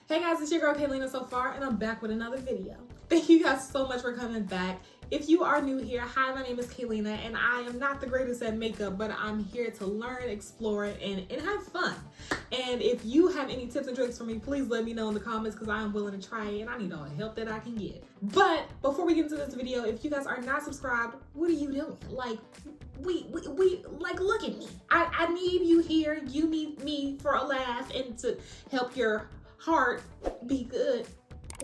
Hey guys, it's your girl kalienasofar and I'm back with another video. Thank you guys so much for coming back. If you are new here, hi, my name is Kaliena and I am not the greatest at makeup, but I'm here to learn, explore, and have fun. And if you have any tips and tricks for me, please let me know in the comments because I am willing to try it and I need all the help that I can get. But before we get into this video, if you guys are not subscribed, what are you doing? Like, like, look at me. I need you here. You need me for a laugh and to help your heart be good.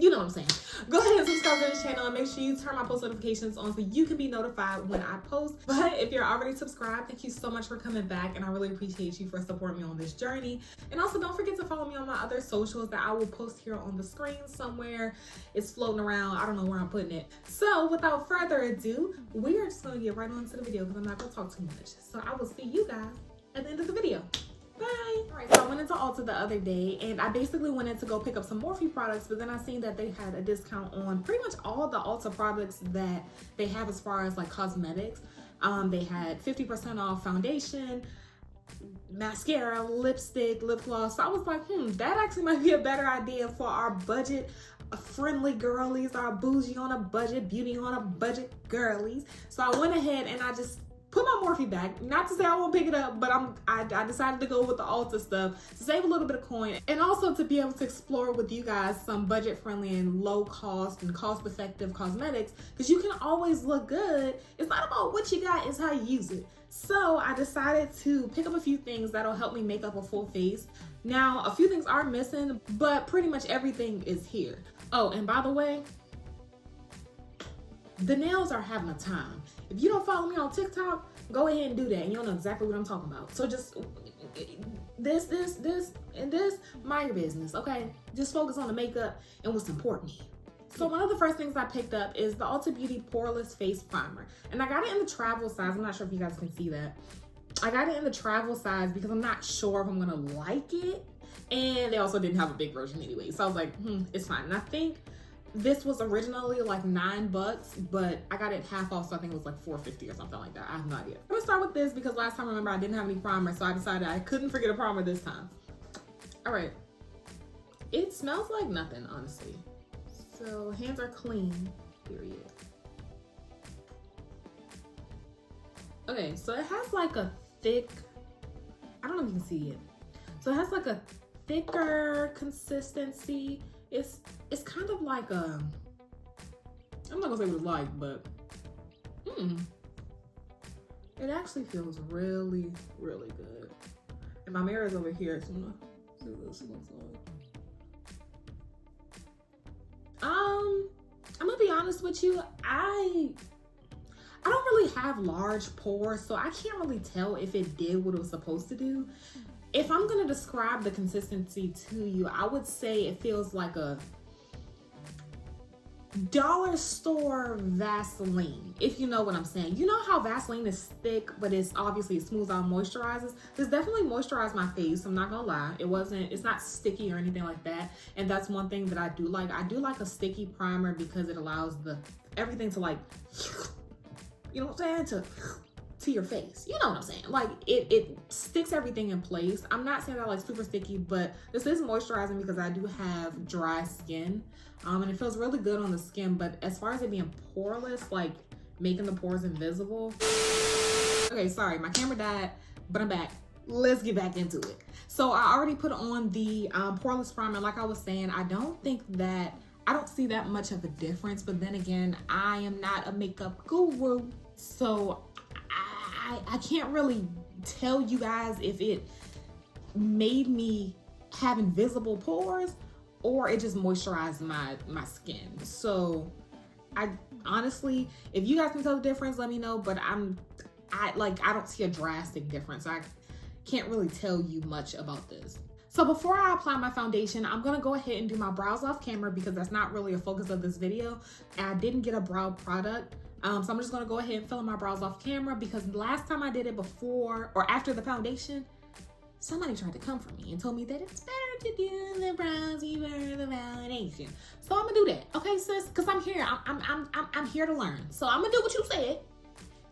You know what I'm saying. Go ahead and subscribe to this channel and make sure you turn my post notifications on so you can be notified when I post. But if you're already subscribed, thank you so much for coming back and I really appreciate you for supporting me on this journey. And also don't forget to follow me on my other socials that I will post here on the screen somewhere. It's floating around. I don't know where I'm putting it. So without further ado, we are just going to get right on to the video because I'm not going to talk too much. So I will see you guys at the end of the video. Bye. All right, so I went into Ulta the other day and I basically went in to go pick up some Morphe products, but then I seen that they had a discount on pretty much all the Ulta products that they have as far as like cosmetics. They had 50% off foundation, mascara, lipstick, lip gloss. So I was like, that actually might be a better idea for our budget friendly girlies, our bougie on a budget, beauty on a budget girlies. So I went ahead and I just put my Morphe back. Not to say I won't pick it up, but I decided to go with the Ulta stuff to save a little bit of coin and also to be able to explore with you guys some budget friendly and low cost and cost effective cosmetics because you can always look good. It's not about what you got, it's how you use it. So I decided to pick up a few things that'll help me make up a full face. Now, a few things are missing, but pretty much everything is here. Oh, and by the way, the nails are having a time. If you don't follow me on TikTok, go ahead and do that and you'll know exactly what I'm talking about. So just this, and this, mind your business, okay? Just focus on the makeup and what's important here. So one of the first things I picked up is the Ulta Beauty Poreless Face Primer. And I got it in the travel size. I'm not sure if you guys can see that. I got it in the travel size because I'm not sure if I'm gonna like it. And they also didn't have a big version anyway. So I was like, it's fine. And I think this was originally like $9, but I got it half off, so I think it was like $4.50 or something like that. I have no idea. I'm gonna start with this because last time, remember, I didn't have any primer, so I decided I couldn't forget a primer this time. All right. It smells like nothing, honestly. So hands are clean, period. Okay, so it has like a thick, I don't know if you can see it. So it has like a thicker consistency. It's kind of like a, I'm not gonna say what it's like, but it actually feels really, really good. And my mirror is over here, so I'm gonna see what this looks like. I'm gonna be honest with you, I don't really have large pores, so I can't really tell if it did what it was supposed to do. If I'm gonna describe the consistency to you, I would say it feels like a dollar store Vaseline, if you know what I'm saying. You know how Vaseline is thick, but it's obviously, it smooths out, moisturizes. This definitely moisturized my face, I'm not gonna lie. It's not sticky or anything like that. And that's one thing that I do like. I do like a sticky primer because it allows everything to like, you know what I'm saying, to your face. You know what I'm saying? Like it sticks everything in place. I'm not saying that like super sticky, but this is moisturizing because I do have dry skin. And it feels really good on the skin, but as far as it being poreless, like making the pores invisible. Okay, sorry, my camera died, but I'm back. Let's get back into it. So I already put on the poreless primer. Like I was saying, I don't see that much of a difference, but then again, I am not a makeup guru, so I can't really tell you guys if it made me have invisible pores or it just moisturized my skin. So I honestly, if you guys can tell the difference, let me know, but I don't see a drastic difference. I can't really tell you much about this. So before I apply my foundation, I'm gonna go ahead and do my brows off camera because that's not really a focus of this video. And I didn't get a brow product. So I'm just gonna go ahead and fill in my brows off camera because last time I did it before or after the foundation, somebody tried to come for me and told me that it's better to do the brows before the foundation. So I'm gonna do that, okay, sis? Cause I'm here. I'm here to learn. So I'm gonna do what you said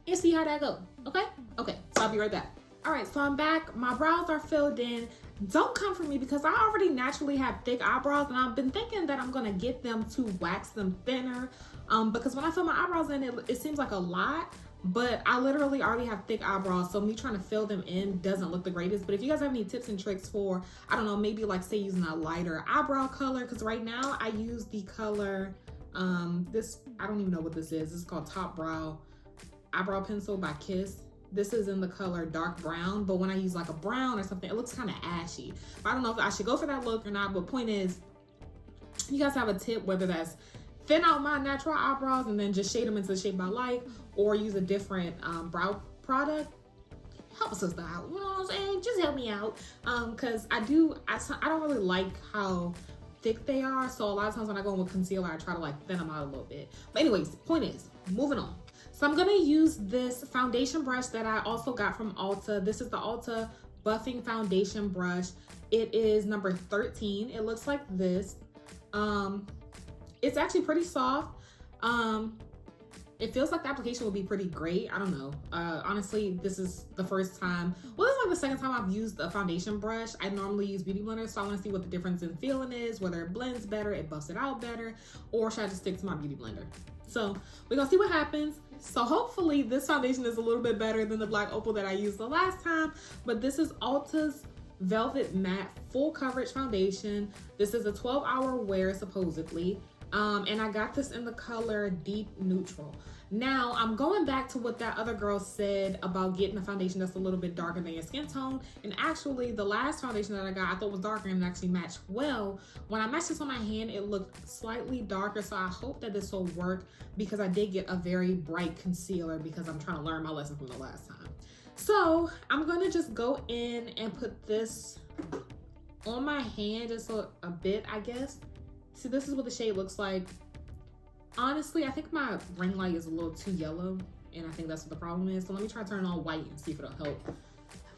and see how that goes. Okay? Okay. So I'll be right back. All right, so I'm back. My brows are filled in. don't come for me because I already naturally have thick eyebrows, and I've been thinking that I'm gonna get them to wax them thinner, because when I fill my eyebrows in, it seems like a lot, but I literally already have thick eyebrows, so me trying to fill them in doesn't look the greatest. But if you guys have any tips and tricks for, I don't know, maybe like say using a lighter eyebrow color, because right now I use the color, this, I don't even know what this is. This is called Top Brow Eyebrow Pencil by Kiss. This is in the color dark brown, but when I use like a brown or something, it looks kind of ashy. I don't know if I should go for that look or not, but point is, you guys have a tip, whether that's thin out my natural eyebrows and then just shade them into the shape I like, or use a different brow product, help a sister out, you know what I'm saying? Just help me out, because I don't really like how thick they are, so a lot of times when I go in with concealer, I try to like thin them out a little bit. But anyways, point is, moving on. So I'm gonna use this foundation brush that I also got from Ulta. This is the Ulta Buffing Foundation Brush. It is number 13. It looks like this. It's actually pretty soft. It feels like the application will be pretty great. I don't know. Honestly, this is the first time. Well, this is like the second time I've used a foundation brush. I normally use beauty blenders, so I want to see what the difference in feeling is, whether it blends better, it buffs it out better, or should I just stick to my beauty blender? So we're gonna see what happens. So hopefully this foundation is a little bit better than the Black Opal that I used the last time, but this is Ulta's Velvet Matte Full Coverage Foundation. This is a 12-hour wear supposedly. And I got this in the color Deep Neutral. Now, I'm going back to what that other girl said about getting a foundation that's a little bit darker than your skin tone. And actually, the last foundation that I got, I thought was darker and it actually matched well. When I matched this on my hand, it looked slightly darker. So I hope that this will work because I did get a very bright concealer because I'm trying to learn my lesson from the last time. So I'm gonna just go in and put this on my hand just a bit, I guess. So this is what the shade looks like. Honestly, I think my ring light is a little too yellow, and I think that's what the problem is. So let me try to turn it on white and see if it'll help.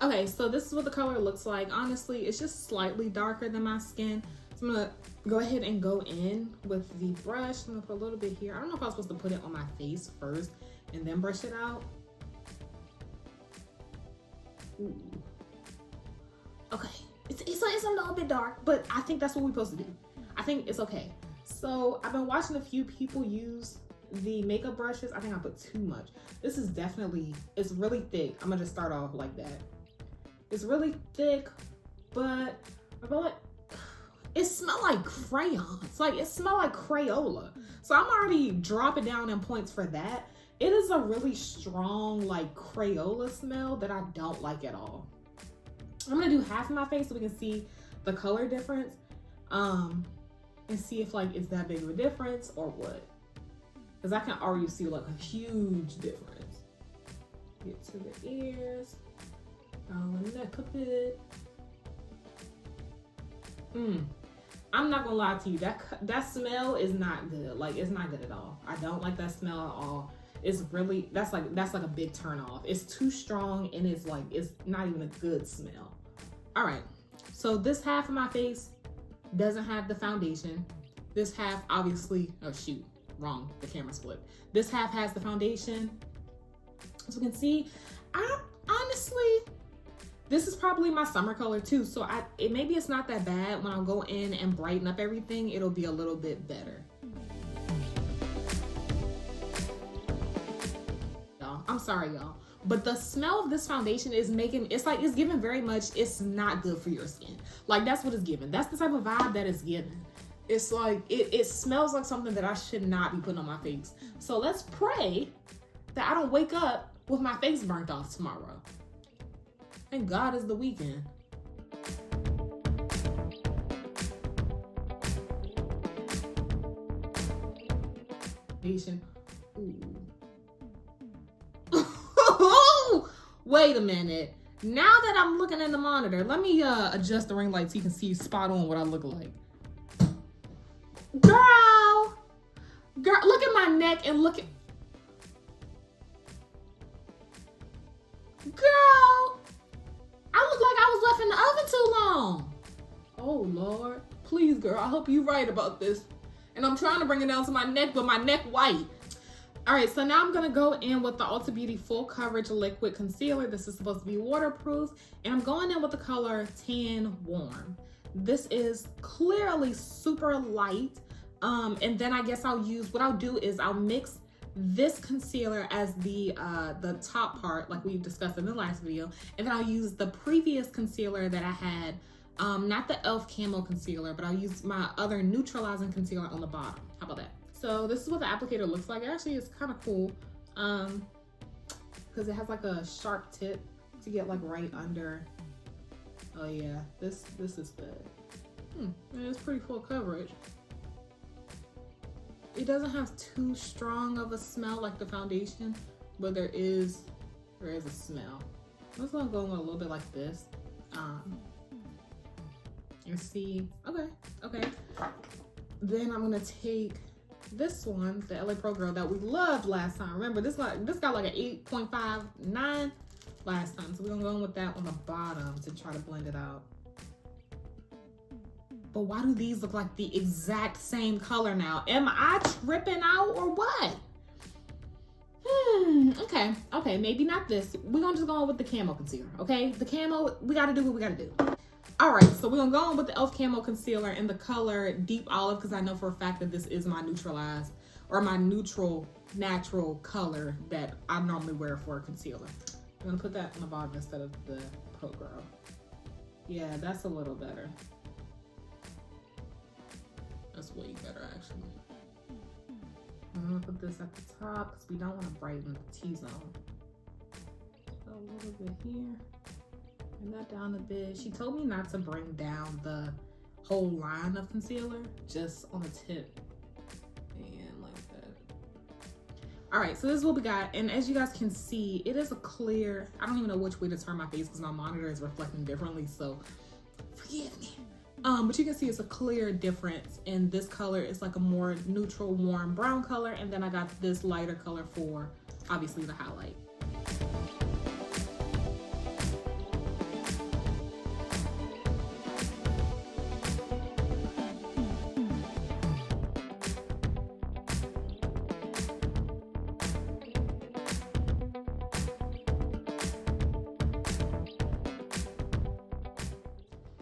Okay, so this is what the color looks like. Honestly, it's just slightly darker than my skin. So I'm gonna go ahead and go in with the brush. I'm gonna put a little bit here. I don't know if I was supposed to put it on my face first and then brush it out. Ooh. Okay, it's a little bit dark, but I think that's what we're supposed to do. I think it's okay. So I've been watching a few people use the makeup brushes. I think I put too much. This is definitely, it's really thick. I'm gonna just start off like that. It's really thick, but I feel like it smells like crayons. Like it smells like Crayola. So I'm already dropping down in points for that. It is a really strong like Crayola smell that I don't like at all. I'm gonna do half of my face so we can see the color difference. And see if like it's that big of a difference or what. Because I can already see like a huge difference. Get to the ears. Down the neck a bit. I'm not gonna lie to you. That smell is not good. Like it's not good at all. I don't like that smell at all. It's really, that's like a big turn off. It's too strong and it's not even a good smell. All right, so this half of my face doesn't have the foundation. This half obviously, oh shoot, wrong, the camera's flipped. This half has the foundation. As you can see, honestly, this is probably my summer color too. So maybe it's not that bad. When I'll go in and brighten up everything, it'll be a little bit better. I'm sorry, y'all. But the smell of this foundation is it's giving very much, it's not good for your skin. Like that's what it's giving. That's the type of vibe that it's giving. It's like, it smells like something that I should not be putting on my face. So let's pray that I don't wake up with my face burnt off tomorrow. Thank God it's the weekend. Foundation. Ooh. Wait a minute. Now that I'm looking at the monitor, let me adjust the ring light so you can see spot on what I look like. Girl, look at my neck and look at... Girl, I look like I was left in the oven too long. Oh, Lord. Please, girl, I hope you're right about this. And I'm trying to bring it down to my neck, but my neck white. All right, so now I'm gonna go in with the Ulta Beauty Full Coverage Liquid Concealer. This is supposed to be waterproof, and I'm going in with the color Tan Warm. This is clearly super light, and then I guess what I'll do is I'll mix this concealer as the top part, like we discussed in the last video, and then I'll use the previous concealer that I had, not the e.l.f. Camo Concealer, but I'll use my other neutralizing concealer on the bottom. How about that? So this is what the applicator looks like. It actually is kind of cool because it has like a sharp tip to get like right under. Oh yeah, this is good. It's pretty full coverage. It doesn't have too strong of a smell like the foundation, but there is a smell. I'm just gonna go in a little bit like this. And see, okay. Then I'm gonna take this one, the LA Pro Girl that we loved last time. Remember, this got like an 8.59 last time. So we're gonna go in with that on the bottom to try to blend it out. But why do these look like the exact same color now? Am I tripping out or what? Okay, maybe not this. We're gonna just go on with the Camo Concealer, okay? The Camo, we gotta do what we gotta do. All right, so we're gonna go on with the e.l.f. Camo Concealer in the color Deep Olive, because I know for a fact that this is my neutralized, or my neutral, natural color that I normally wear for a concealer. I'm gonna put that on the bottom instead of the Pro Girl. Yeah, that's a little better. That's way better, actually. I'm gonna put this at the top because we don't want to brighten the T-zone. So a little bit here. Bring that down a bit. She told me not to bring down the whole line of concealer, just on the tip. And like that. All right, so this is what we got. And as you guys can see, it is a clear, I don't even know which way to turn my face because my monitor is reflecting differently, so forgive me. But you can see it's a clear difference, and this color is like a more neutral, warm brown color, and then I got this lighter color for obviously the highlight.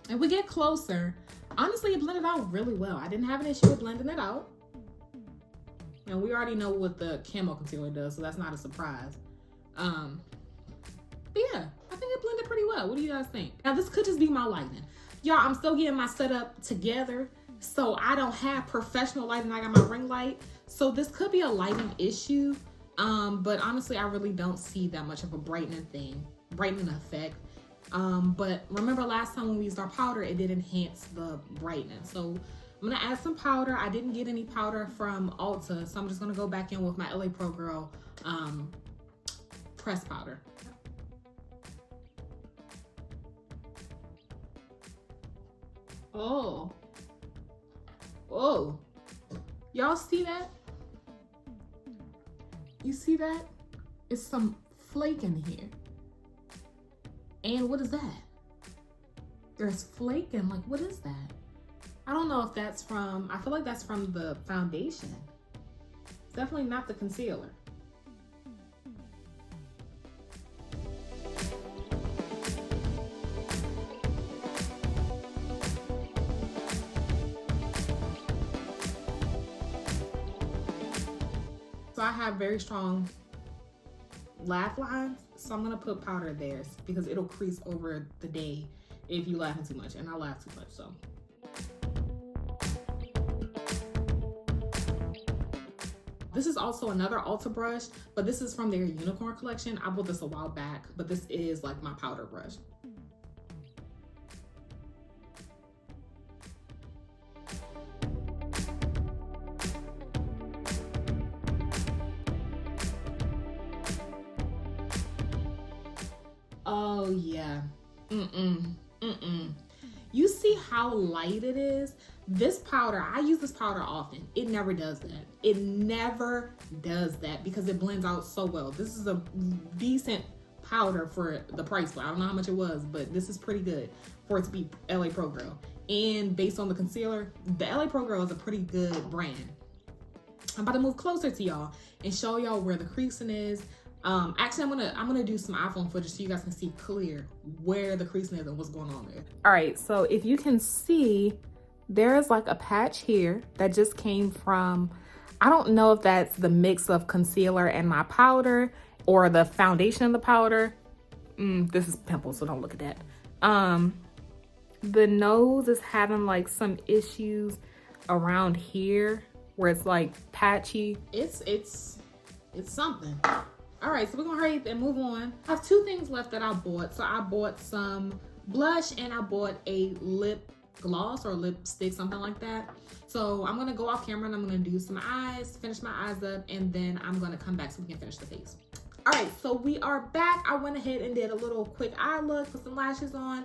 If we get closer, honestly, it blended out really well. I didn't have an issue with blending it out. And we already know what the Camo Concealer does, so that's not a surprise. But yeah, I think it blended pretty well. What do you guys think? Now, this could just be my lighting. Y'all, I'm still getting my setup together, so I don't have professional lighting. I got my ring light. So this could be a lighting issue. But honestly, I really don't see that much of a brightening effect. But remember last time when we used our powder, it did enhance the brightness. So I'm gonna add some powder. I didn't get any powder from Ulta, so I'm just gonna go back in with my LA Pro Girl pressed powder. Oh, y'all see that? You see that? It's some flake in here. And what is that? There's flake and like, what is that? I don't know if that's from, I feel like that's from the foundation. It's definitely not the concealer. So I have very strong laugh lines, so I'm gonna put powder there because it'll crease over the day if you laughing too much, and I laugh too much, so. This is also another Ulta brush, but this is from their Unicorn collection. I bought this a while back, but this is like my powder brush. Oh yeah, You see how light it is? This powder, I use this powder often. It never does that. It never does that because it blends out so well. This is a decent powder for the price. I don't know how much it was, but this is pretty good for it to be LA Pro Girl. And based on the concealer, the LA Pro Girl is a pretty good brand. I'm about to move closer to y'all and show y'all where the creasing is. Actually, I'm gonna do some iPhone footage so you guys can see clear where the creasing is and what's going on there. All right, so if you can see, there's like a patch here that just came from, I don't know if that's the mix of concealer and my powder or the foundation of the powder. This is pimple, so don't look at that. The nose is having like some issues around here where it's like patchy. It's something. All right, so we're gonna hurry and move on. I have two things left that I bought. So I bought some blush and I bought a lip gloss or lipstick, something like that. So I'm gonna go off camera and I'm gonna do some eyes, finish my eyes up, and then I'm gonna come back so we can finish the face. All right, so we are back. I went ahead and did a little quick eye look, put some lashes on.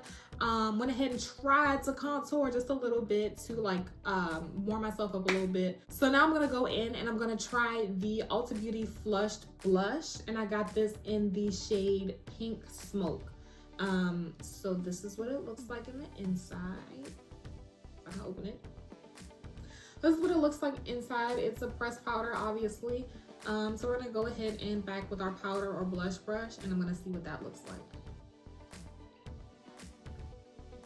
Went ahead and tried to contour just a little bit to like warm myself up a little bit. So now I'm gonna go in and I'm gonna try the Ulta Beauty Flushed Blush, and I got this in the shade Pink Smoke. So this is what it looks like in the inside. I'm gonna open it. This is what it looks like inside. It's a pressed powder, obviously. So we're gonna go ahead and back with our powder or blush brush, and I'm gonna see what that looks like.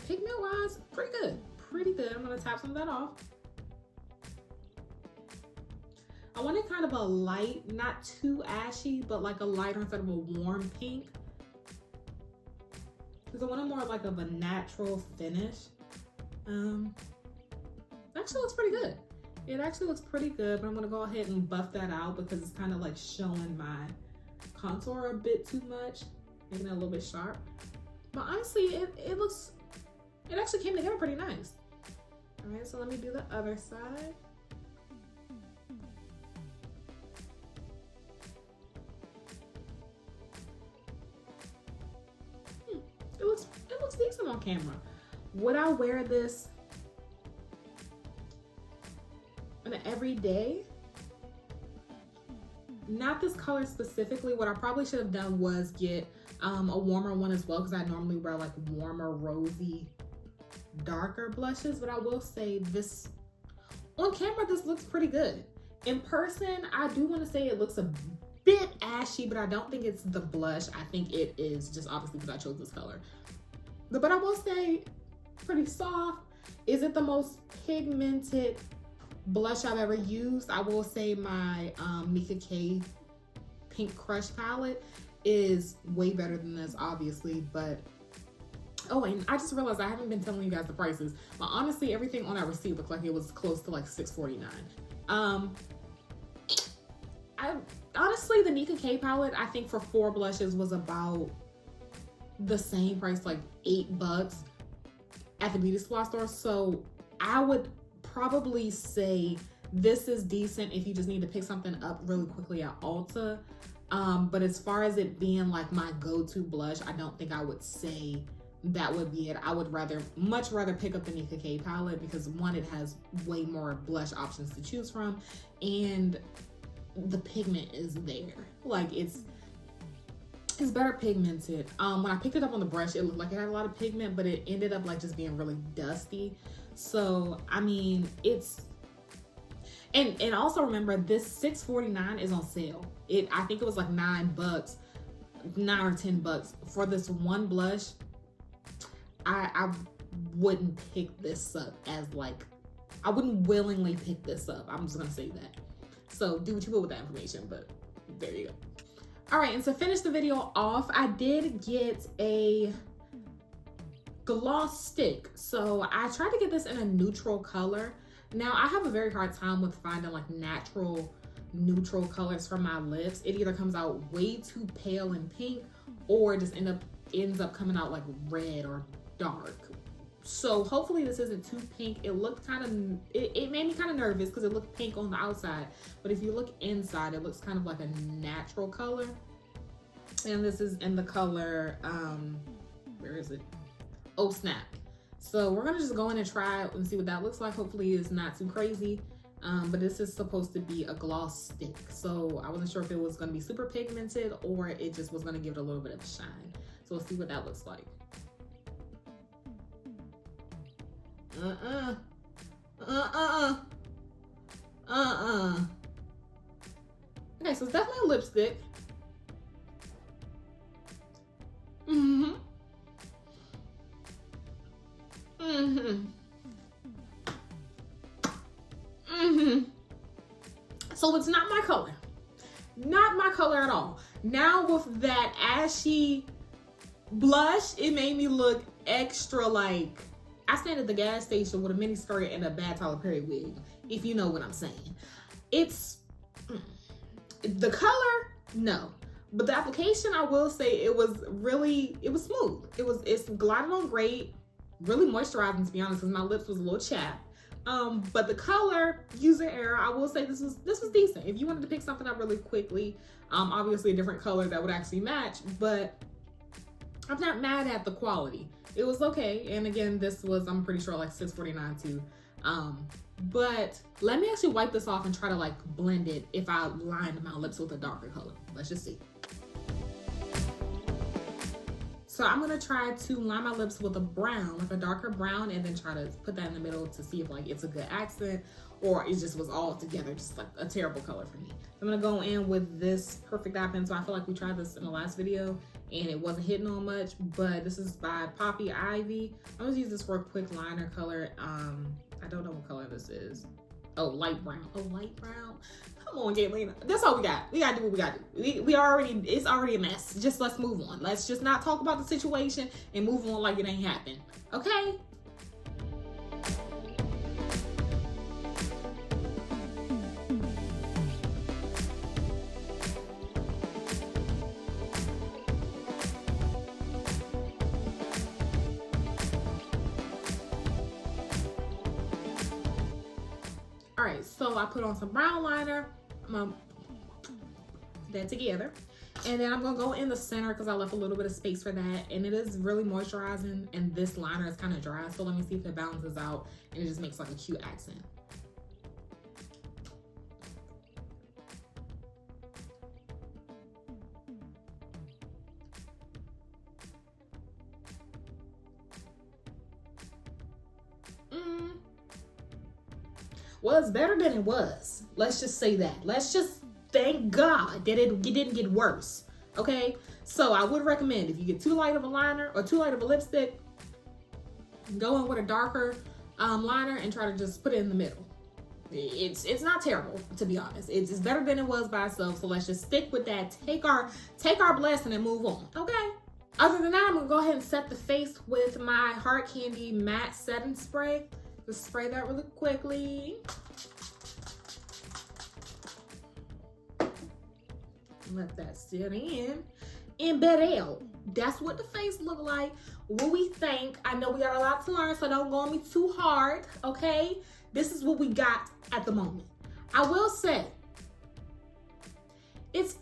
Pigment wise, pretty good. I'm gonna tap some of that off. I wanted kind of a light, not too ashy, but like a lighter instead of a warm pink. Because I wanted more like of a natural finish. Actually looks pretty good. It actually looks pretty good, but I'm gonna go ahead and buff that out because it's kind of like showing my contour a bit too much, making it a little bit sharp. But honestly, it actually came together pretty nice. All right, so let me do the other side. It looks decent on camera. Would I wear this on an everyday? Not this color specifically. What I probably should have done was get a warmer one as well, because I normally wear like warmer, rosy, darker blushes. But I will say this, on camera, this looks pretty good. In person, I do want to say it looks a bit ashy, but I don't think it's the blush. I think it is just obviously because I chose this color. But I will say pretty soft. Is it the most pigmented blush I've ever used? I will say my Mika K Pink Crush palette is way better than this, obviously. But oh, and I just realized I haven't been telling you guys the prices, but honestly everything on that receipt looked like it was close to like $6.49. Honestly, the Mika K palette, I think for 4 blushes was about the same price, like $8 at the beauty supply store. So I would probably say this is decent if you just need to pick something up really quickly at Ulta. But as far as it being like my go-to blush, I don't think I would say that would be it. I would much rather pick up the Mika K palette because one, it has way more blush options to choose from, and the pigment is there. Like it's better pigmented. When I picked it up on the brush, it looked like it had a lot of pigment, but it ended up like just being really dusty. So I mean, it's and also remember, this $6.49 is on sale. I think it was like $9 or $10 for this one blush. I wouldn't pick this up as like, I wouldn't willingly pick this up. I'm just gonna say that. So do what you will with that information, but there you go. All right, and to finish the video off, I did get a gloss stick. So I tried to get this in a neutral color. Now I have a very hard time with finding like natural neutral colors for my lips. It either comes out way too pale and pink, or it just ends up coming out like red or dark. So hopefully this isn't too pink. It looked kind of, it made me kind of nervous because it looked pink on the outside, but if you look inside, it looks kind of like a natural color. And this is in the color, where is it? Oh Snap. So we're gonna just go in and try it and see what that looks like. Hopefully it's not too crazy. But this is supposed to be a gloss stick. So I wasn't sure if it was gonna be super pigmented or it just was gonna give it a little bit of a shine. So we'll see what that looks like. so it's definitely a lipstick. So it's not my color. Not my color at all. Now with that ashy blush, it made me look extra like I stand at the gas station with a mini skirt and a bad Tyler Perry wig, if you know what I'm saying. It's the color, no. But the application, I will say it was smooth. It's glided on great, really moisturizing to be honest, because my lips was a little chapped. But the color, user error, I will say this was decent. If you wanted to pick something up really quickly, obviously a different color that would actually match, but I'm not mad at the quality. It was okay. And again, this was, I'm pretty sure, like $6.49 too. But let me actually wipe this off and try to like blend it if I lined my lips with a darker color. Let's just see. So I'm gonna try to line my lips with a brown, like a darker brown, and then try to put that in the middle to see if like it's a good accent or it just was all together, just like a terrible color for me. I'm gonna go in with this Perfect Eye Pencil. I feel like we tried this in the last video and it wasn't hitting on much, but this is by Poppy Ivy. I'm gonna use this for a quick liner color. I don't know what color this is. Oh, light brown. Oh, light brown. Come on, Gaylina. That's all we got. We gotta do what we gotta do. It's already a mess. Just let's move on. Let's just not talk about the situation and move on like it ain't happened. Okay? All right, so I put on some brown liner. I'm gonna put that together. And then I'm gonna go in the center because I left a little bit of space for that. And it is really moisturizing and this liner is kind of dry. So let me see if it balances out and it just makes like a cute accent. Well, it's better than it was. Let's just say that. Let's just thank God that it didn't get worse. Okay? So I would recommend if you get too light of a liner or too light of a lipstick, go in with a darker liner and try to just put it in the middle. It's not terrible, to be honest. It's better than it was by itself. So let's just stick with that. Take our blessing and move on. Okay? Other than that, I'm gonna go ahead and set the face with my Hard Candy Matte Setting Spray. Just spray that really quickly. Let that sit in. And bed out. That's what the face look like. What we think. I know we got a lot to learn, so don't go on me too hard, okay? This is what we got at the moment. I will say, let's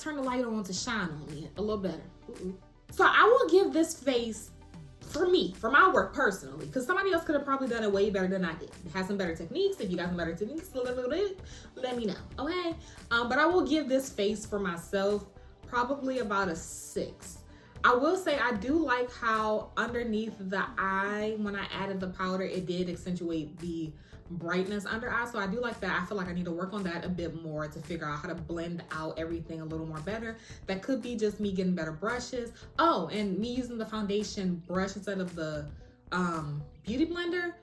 turn the light on to shine on me a little better. So I will give this face, for me, for my work personally, because somebody else could have probably done it way better than I did. Have some better techniques. If you got some better techniques, let me know, okay? But I will give this face for myself probably about a 6. I will say I do like how underneath the eye, when I added the powder, it did accentuate the brightness under eye. So I do like that. I feel like I need to work on that a bit more to figure out how to blend out everything a little more better. That could be just me getting better brushes. Oh, and me using the foundation brush instead of the beauty blender.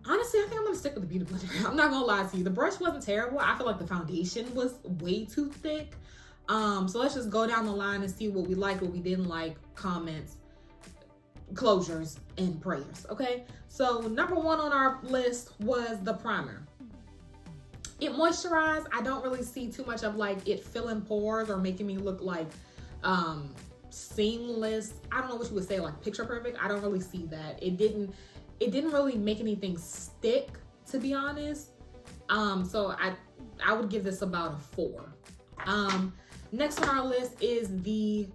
Honestly, I think I'm gonna stick with the beauty blender. I'm not gonna lie to you. The brush wasn't terrible. I feel like the foundation was way too thick. So let's just go down the line and see what we liked, what we didn't like, comments, closures, and prayers, okay? So number 1 on our list was the primer. It moisturized. I don't really see too much of like it filling pores or making me look like seamless. I don't know what you would say, like picture perfect. I don't really see that. It didn't really make anything stick, to be honest. So I would give this about a 4. Next on our list is the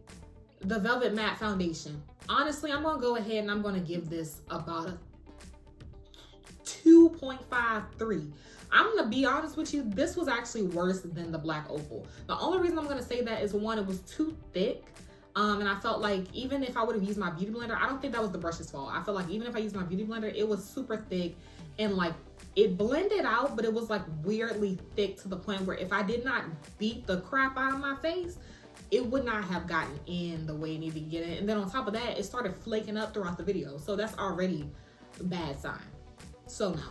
Velvet Matte Foundation. Honestly, I'm gonna go ahead and I'm gonna give this about a 2.53. I'm gonna be honest with you, this was actually worse than the Black Opal. The only reason I'm gonna say that is 1, it was too thick. And I felt like even if I would have used my beauty blender, I don't think that was the brush's fault. I feel like even if I used my beauty blender, it was super thick and like it blended out, but it was like weirdly thick to the point where if I did not beat the crap out of my face, it would not have gotten in the way it needed to get in. And then on top of that, it started flaking up throughout the video. So that's already a bad sign. So no.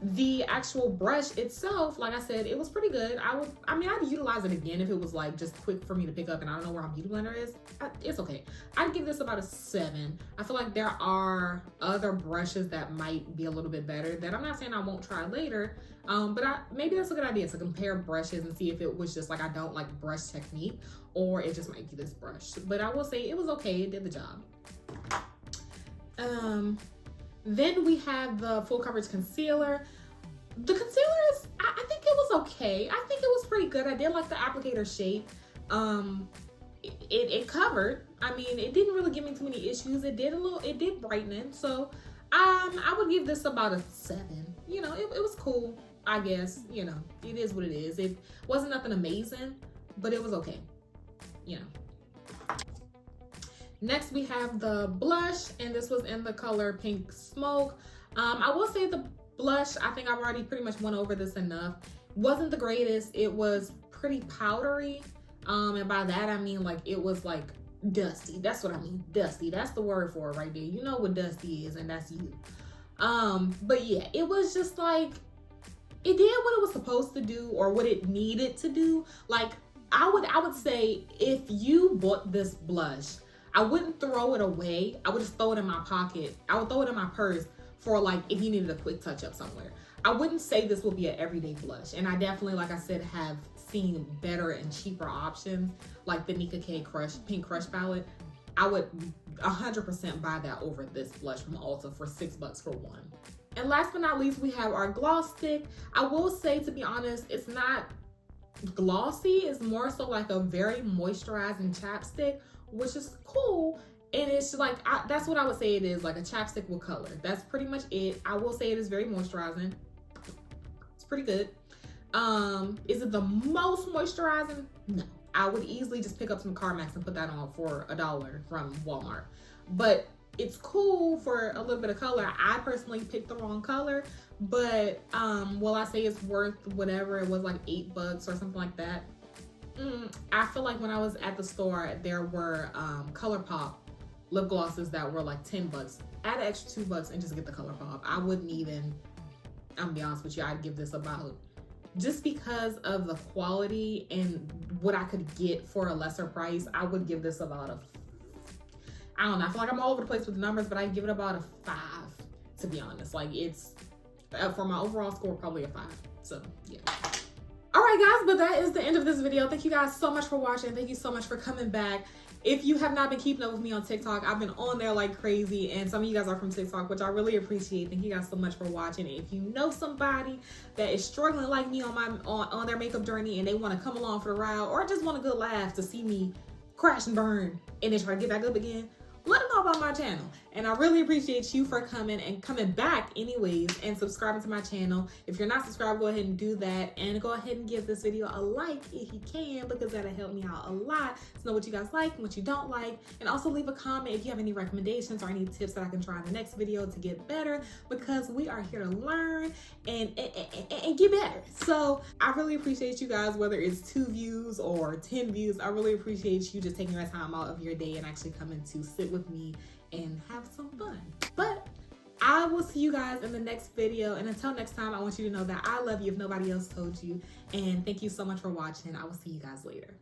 The actual brush itself, like I said, it was pretty good. I'd utilize it again if it was like just quick for me to pick up and I don't know where my beauty blender is. It's okay. I'd give this about a 7. I feel like there are other brushes that might be a little bit better that I'm not saying I won't try later. But maybe that's a good idea to compare brushes and see if it was just like I don't like brush technique or it just might be this brush. But I will say it was okay. It did the job. Then we have the full coverage concealer. The concealer is, I think it was okay. I think it was pretty good. I did like the applicator shape. It covered. I mean, it didn't really give me too many issues. It did brighten it. So I would give this about a 7. You know, it was cool, I guess. You know, it is what it is. It wasn't nothing amazing, but it was okay. You know. Next, we have the blush, and this was in the color Pink Smoke. I will say the blush, I think I've already pretty much went over this enough. Wasn't the greatest. It was pretty powdery. And by that, I mean like it was like dusty. That's what I mean, dusty. That's the word for it right there. You know what dusty is, and that's you. But yeah, it was just like, it did what it was supposed to do or what it needed to do. Like, I would say if you bought this blush, I wouldn't throw it away. I would just throw it in my pocket. I would throw it in my purse for like if you needed a quick touch up somewhere. I wouldn't say this would be an everyday blush. And I definitely, like I said, have seen better and cheaper options like the Nika K Pink Crush palette. I would 100% buy that over this blush from Ulta for $6 for one. And last but not least, we have our gloss stick. I will say, to be honest, it's not glossy. It's more so like a very moisturizing chapstick, which is cool. And it's like, that's what I would say it is, like a chapstick with color. That's pretty much it. I will say it is very moisturizing. It's pretty good. Is it the most moisturizing? No. I would easily just pick up some Carmex and put that on for $1 from Walmart. But it's cool for a little bit of color. I personally picked the wrong color, but will I say it's worth whatever? It was like $8 or something like that. I feel like when I was at the store, there were ColourPop lip glosses that were like $10. Add an extra $2 and just get the ColourPop. I wouldn't even, I'm gonna be honest with you, I'd give this about, just because of the quality and what I could get for a lesser price, I would give this about a, I don't know, I feel like I'm all over the place with the numbers, but I'd give it about a 5, to be honest. Like, it's, for my overall score, probably a 5. So, yeah. All right, guys, but that is the end of this video. Thank you guys so much for watching. Thank you so much for coming back. If you have not been keeping up with me on TikTok, I've been on there like crazy, and some of you guys are from TikTok, which I really appreciate. Thank you guys so much for watching. And if you know somebody that is struggling like me on their makeup journey and they want to come along for the ride, or just want a good laugh to see me crash and burn and then try to get back up again, let them know about my channel. And I really appreciate you for coming back anyways and subscribing to my channel. If you're not subscribed, go ahead and do that, and go ahead and give this video a like if you can, because that'll help me out a lot to know what you guys like and what you don't like. And also leave a comment if you have any recommendations or any tips that I can try in the next video to get better, because we are here to learn and get better. So I really appreciate you guys, whether it's 2 views or 10 views. I really appreciate you just taking your time out of your day and actually coming to sit with me and have some fun. But I will see you guys in the next video, and until next time, I want you to know that I love you if nobody else told you, and thank you so much for watching. I will see you guys later.